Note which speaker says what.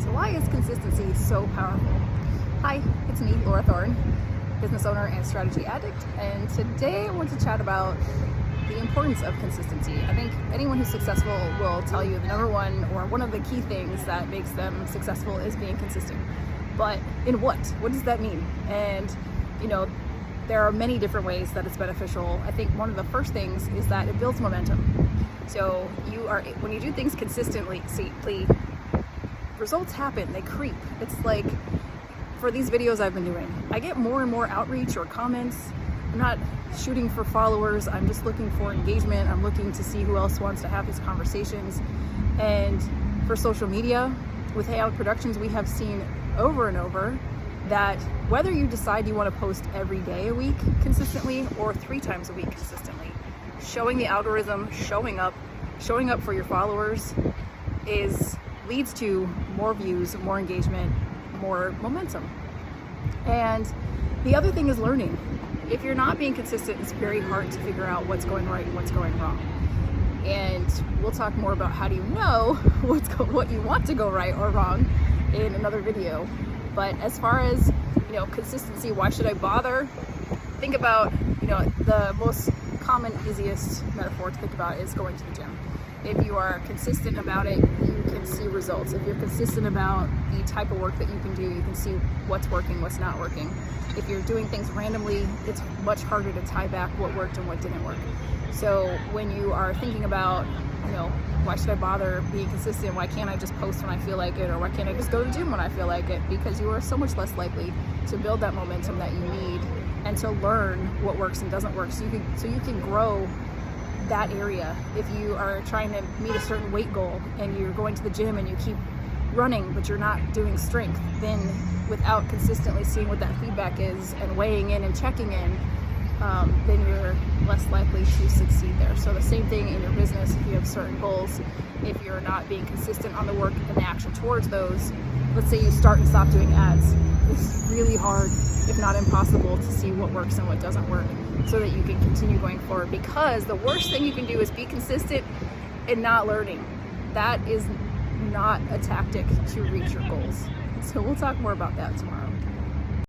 Speaker 1: So why is consistency so powerful? Hi, it's me, Laura Thorne, business owner and strategy addict, and today I want to chat about the importance of consistency. I think anyone who's successful will tell you the number one or one of the key things that makes them successful is being consistent. But in what? What does that mean? And there are many different ways that it's beneficial. I think one of the first things is that it builds momentum. So when you do things consistently, results happen, they creep. It's like for these videos I've been doing, I get more and more outreach or comments. I'm not shooting for followers, I'm just looking for engagement. I'm looking to see who else wants to have these conversations. And for social media, with Hey Out Productions, we have seen over and over that whether you decide you want to post every day a week consistently or 3 times a week consistently, showing the algorithm, showing up for your followers leads to more views, more engagement, more momentum. And the other thing is learning. If you're not being consistent, it's very hard to figure out what's going right and what's going wrong. And we'll talk more about how do you know what you want to go right or wrong in another video. But as far as consistency, why should I bother? Think about the most common, easiest metaphor to think about is going to the gym. If you are consistent about it, you can see results. If you're consistent about the type of work that you can do, you can see what's working, what's not working. If you're doing things randomly, it's much harder to tie back what worked and what didn't work. So when you are thinking about, why should I bother being consistent? Why can't I just post when I feel like it? Or why can't I just go to the gym when I feel like it? Because you are so much less likely to build that momentum that you need and to learn what works and doesn't work so you can grow that area. If you are trying to meet a certain weight goal and you're going to the gym and you keep running but you're not doing strength, then without consistently seeing what that feedback is and weighing in and checking in, then you're less likely to succeed there. So the same thing in your business. If you have certain goals, if you're not being consistent on the work and the action towards those, let's say you start and stop doing ads, it's really hard, if not impossible, to see what works and what doesn't work so that you can continue going forward. Because the worst thing you can do is be consistent and not learning. That is not a tactic to reach your goals. So we'll talk more about that tomorrow.